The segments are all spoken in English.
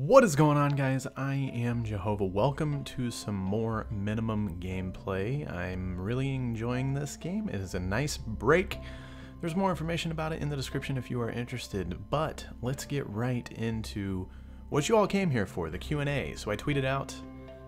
What is going on, guys? I am Jahova. Welcome to some more minimum gameplay. I'm really enjoying this game. It is a nice break. There's more information about it in the description if you are interested, but let's get right into what you all came here for, the Q&A. So I tweeted out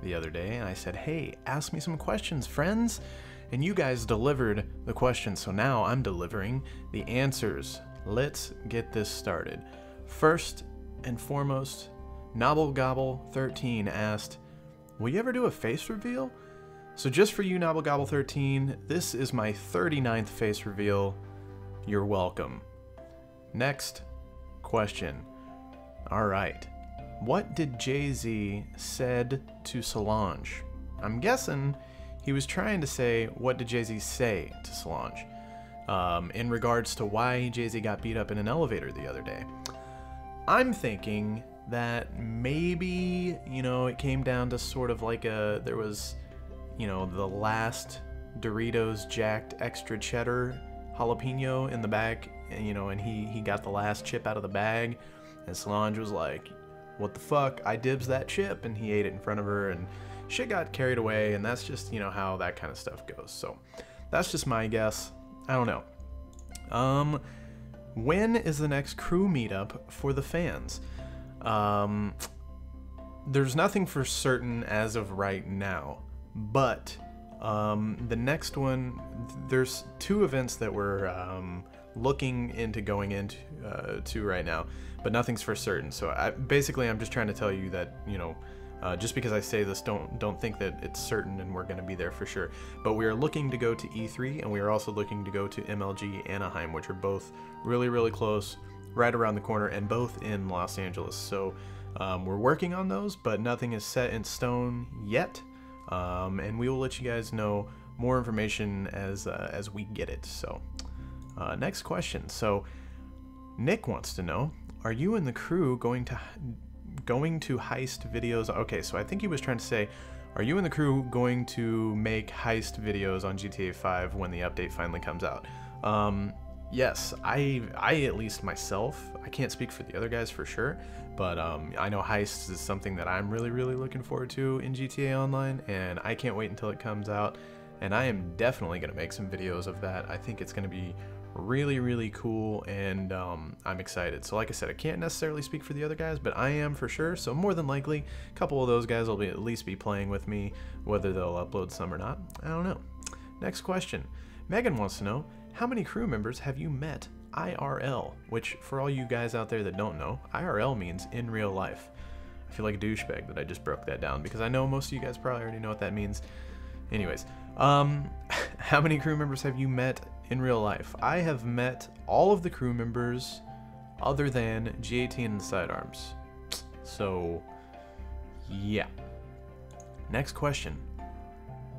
the other day and I said, hey, ask me some questions, friends. And you guys delivered the questions, so now I'm delivering the answers. Let's get this started. First and foremost, Nobblegobble13 asked, will you ever do a face reveal? So just for you, Nobblegobble13, this is my 39th face reveal. You're welcome. Next question. Alright. What did Jay-Z said to Solange? I'm guessing he was trying to say, what did Jay-Z say to Solange? In regards to why Jay-Z got beat up in an elevator the other day. I'm thinking that maybe, it came down to sort of like there was, the last Doritos jacked extra cheddar jalapeno in the bag, and he got the last chip out of the bag, and Solange was like, what the fuck, I dibs that chip, and he ate it in front of her, and shit got carried away, and that's just, how that kind of stuff goes. So that's just my guess. I don't know. When is the next crew meetup for the fans? There's nothing for certain as of right now, but the next one, there's two events that we're looking into going into right now, but nothing's for certain. So I'm just trying to tell you that, just because I say this, don't think that it's certain and we're going to be there for sure. But we are looking to go to E3, and we are also looking to go to MLG Anaheim, which are both really, really close, right around the corner, and both in Los Angeles. So we're working on those, but nothing is set in stone yet. And we will let you guys know more information as we get it. So next question. So Nick wants to know, are you and the crew going to heist videos? Okay, so I think he was trying to say, are you and the crew going to make heist videos on GTA 5 when the update finally comes out? Yes, I at least myself, I can't speak for the other guys for sure, but I know heists is something that I'm really, really looking forward to in GTA Online, and I can't wait until it comes out, and I am definitely going to make some videos of that. I think it's going to be really, really cool, and I'm excited. So like I said, I can't necessarily speak for the other guys, but I am for sure. So more than likely, a couple of those guys will at least be playing with me, whether they'll upload some or not, I don't know. Next question. Megan wants to know, how many crew members have you met IRL? Which, for all you guys out there that don't know, IRL means in real life. I feel like a douchebag that I just broke that down, because I know most of you guys probably already know what that means. Anyways, how many crew members have you met in real life? I have met all of the crew members other than G18 and the Sidearms. So, yeah. Next question.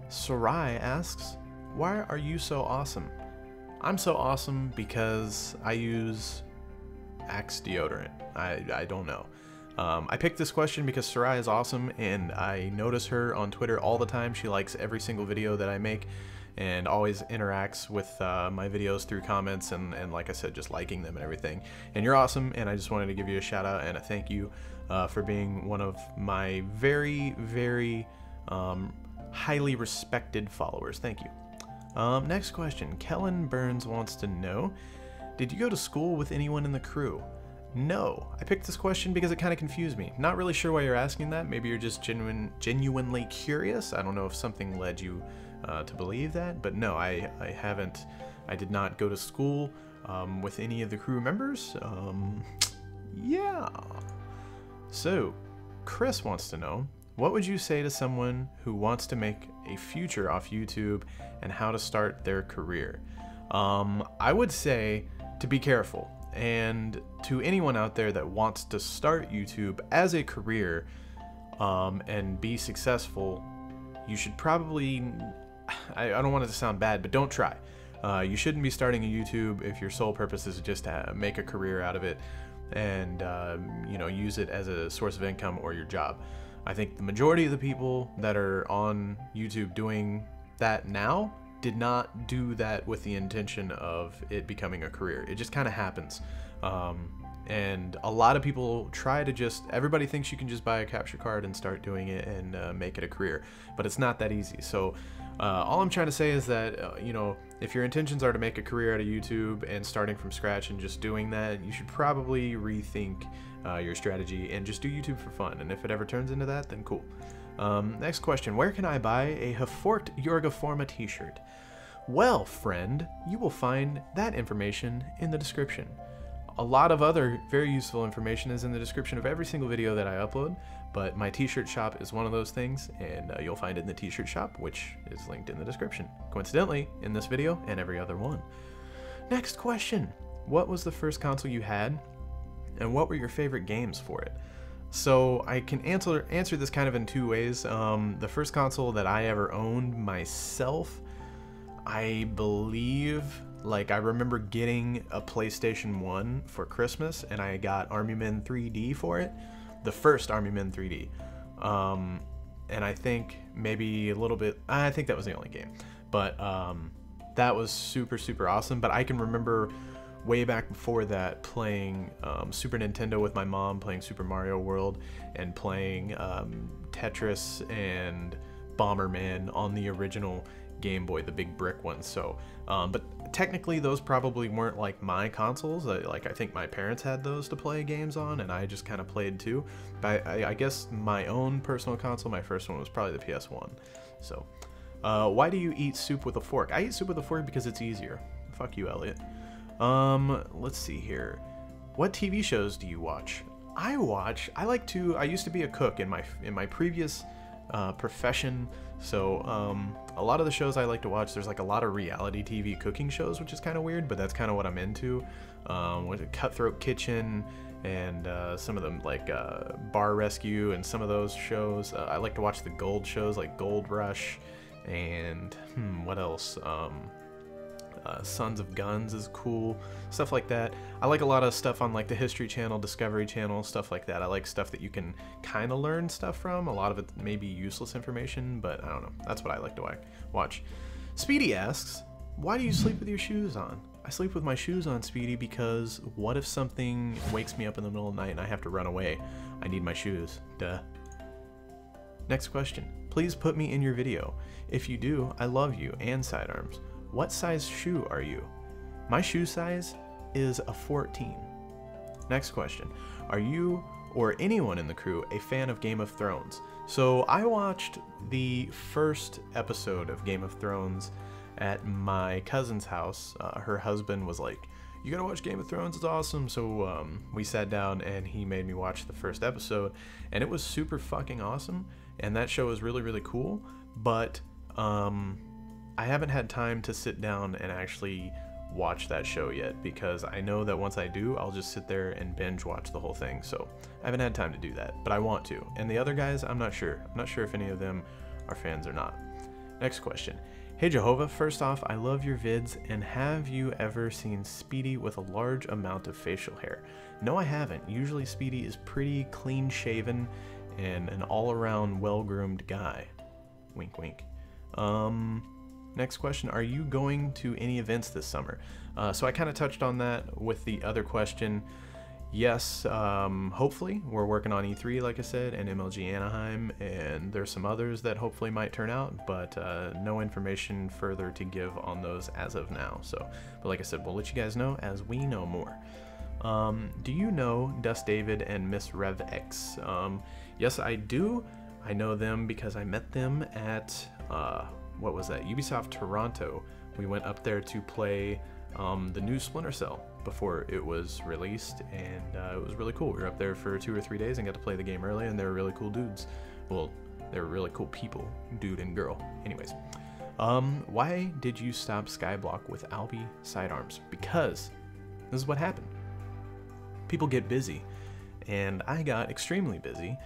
Sarai asks, why are you so awesome? I'm so awesome because I use Axe deodorant. I don't know. I picked this question because Sarai is awesome, and I notice her on Twitter all the time. She likes every single video that I make and always interacts with my videos through comments and like I said, just liking them and everything. And you're awesome, and I just wanted to give you a shout out and a thank you for being one of my very, very highly respected followers. Thank you. Next question. Kellen Burns wants to know, did you go to school with anyone in the crew? No. I picked this question because it kind of confused me. Not really sure why you're asking that. Maybe you're just genuinely curious. I don't know if something led you to believe that, but no, I haven't. I did not go to school with any of the crew members. Yeah. So, Chris wants to know, what would you say to someone who wants to make a future off YouTube and how to start their career? I would say to be careful. And to anyone out there that wants to start YouTube as a career and be successful, you should probably, I don't want it to sound bad, but don't try. You shouldn't be starting a YouTube if your sole purpose is just to make a career out of it and use it as a source of income or your job. I think the majority of the people that are on YouTube doing that now did not do that with the intention of it becoming a career. It just kind of happens. And a lot of people try to everybody thinks you can just buy a capture card and start doing it and make it a career, but it's not that easy. So all I'm trying to say is that, you know, if your intentions are to make a career out of YouTube and starting from scratch and just doing that, you should probably rethink your strategy and just do YouTube for fun. And if it ever turns into that, then cool. Next question, where can I buy a Hafort Jorgaforma t-shirt? Well, friend, you will find that information in the description. A lot of other very useful information is in the description of every single video that I upload, but my t-shirt shop is one of those things, and you'll find it in the t-shirt shop, which is linked in the description, coincidentally, in this video and every other one. Next question, what was the first console you had, and what were your favorite games for it? So I can answer this kind of in two ways. The first console that I ever owned myself, I believe, like, I remember getting a PlayStation 1 for Christmas, and I got Army Men 3D for it. The first Army Men 3D. And I think maybe a little bit, I think that was the only game. But that was super, super awesome. But I can remember way back before that playing Super Nintendo with my mom, playing Super Mario World, and playing Tetris and Bomberman on the original Game Boy, the big brick one. So but technically those probably weren't like my consoles. Like, I think my parents had those to play games on, and I just kind of played too. But I guess my own personal console, my first one was probably the PS1. So why do you eat soup with a fork? I eat soup with a fork because it's easier. Fuck you, Elliot. Let's see here, what TV shows do you watch? I used to be a cook in my previous profession. So a lot of the shows I like to watch, there's like a lot of reality TV cooking shows, which is kind of weird, but that's kind of what I'm into. With Cutthroat Kitchen and some of them, like Bar Rescue and some of those shows. I like to watch the gold shows like Gold Rush and what else? Sons of Guns is cool, stuff like that. I like a lot of stuff on like the History Channel, Discovery Channel, stuff like that. I like stuff that you can kind of learn stuff from. A lot of it may be useless information, but I don't know. That's what I like to watch. Speedy asks, why do you sleep with your shoes on? I sleep with my shoes on, Speedy, because what if something wakes me up in the middle of the night and I have to run away? I need my shoes. Duh. Next question. Please put me in your video. If you do, I love you and sidearms. What size shoe are you? My shoe size is a 14. Next question. Are you or anyone in the crew a fan of Game of Thrones? So I watched the first episode of Game of Thrones at my cousin's house. Her husband was like, you gotta watch Game of Thrones, it's awesome. So we sat down and he made me watch the first episode, and it was super fucking awesome. And that show is really, really cool. But I haven't had time to sit down and actually watch that show yet, because I know that once I do, I'll just sit there and binge watch the whole thing. So I haven't had time to do that, but I want to. And the other guys, I'm not sure. I'm not sure if any of them are fans or not. Next question. Hey Jahova, first off, I love your vids, and have you ever seen Speedy with a large amount of facial hair? No, I haven't. Usually Speedy is pretty clean shaven and an all-around well-groomed guy. Wink, wink. Next question, are you going to any events this summer? So I kind of touched on that with the other question. Yes, hopefully. We're working on E3, like I said, and MLG Anaheim, and there's some others that hopefully might turn out, but no information further to give on those as of now. So, but like I said, we'll let you guys know as we know more. Do you know Dust David and Miss Rev X? Yes, I do. I know them because I met them at what was that? Ubisoft Toronto. We went up there to play the new Splinter Cell before it was released, and it was really cool. We were up there for 2 or 3 days and got to play the game early, and they were really cool dudes. Well, they were really cool people, dude and girl. Anyways, why did you stop Skyblock with Albie sidearms? Because this is what happened. People get busy, and I got extremely busy,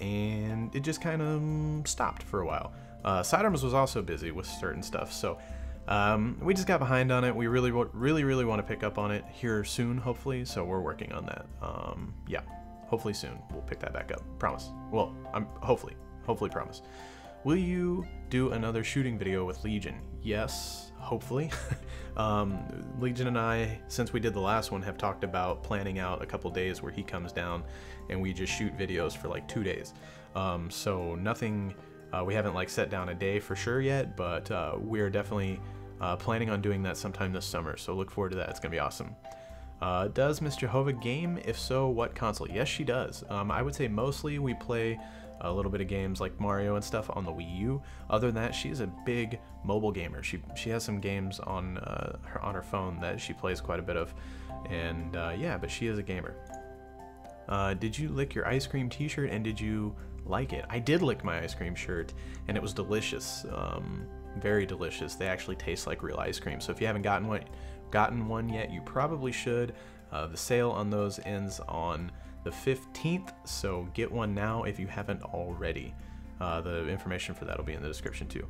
and it just kind of stopped for a while. Sidearms was also busy with certain stuff, so we just got behind on it. We really want to pick up on it here soon, hopefully, so we're working on that. Yeah, hopefully soon we'll pick that back up. Promise. Well, hopefully promise. Will you do another shooting video with Legion? Yes, hopefully. Legion and I, since we did the last one, have talked about planning out a couple days where he comes down and we just shoot videos for like 2 days. So nothing, we haven't like set down a day for sure yet, but we're definitely planning on doing that sometime this summer. So look forward to that. It's gonna be awesome. Does Miss Jahova game? If so, what console? Yes, she does. I would say mostly we play a little bit of games like Mario and stuff on the Wii U. Other than that, she's a big mobile gamer. She has some games on her phone that she plays quite a bit of, and yeah, but she is a gamer. Did you lick your ice cream t-shirt and did you like it? I did lick my ice cream shirt and it was delicious. Very delicious. They actually taste like real ice cream. So if you haven't gotten one yet, you probably should. The sale on those ends on the 15th, so get one now if you haven't already. The information for that will be in the description too.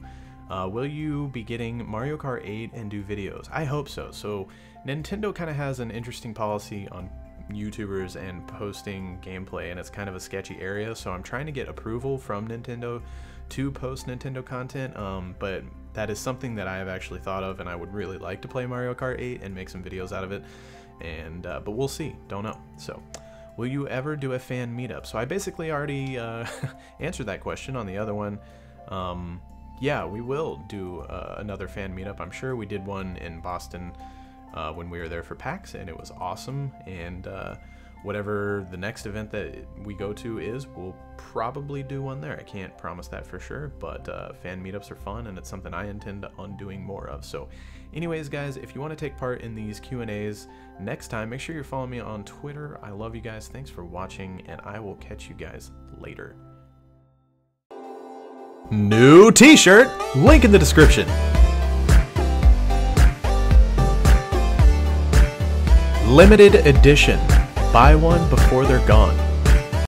Will you be getting Mario Kart 8 and do videos? I hope so. So Nintendo kind of has an interesting policy on YouTubers and posting gameplay, and it's kind of a sketchy area, so I'm trying to get approval from Nintendo to post Nintendo content, but that is something that I have actually thought of, and I would really like to play Mario Kart 8 and make some videos out of it, and but we'll see, don't know. So will you ever do a fan meetup? So I basically already answered that question on the other one. Yeah, we will do another fan meetup. I'm sure we did one in Boston when we were there for PAX, and it was awesome. And whatever the next event that we go to is, we'll probably do one there. I can't promise that for sure, but fan meetups are fun, and it's something I intend on doing more of. So anyways, guys, if you want to take part in these Q&As next time, make sure you're following me on Twitter. I love you guys. Thanks for watching, and I will catch you guys later. New t-shirt, link in the description. Limited edition. Buy one before they're gone.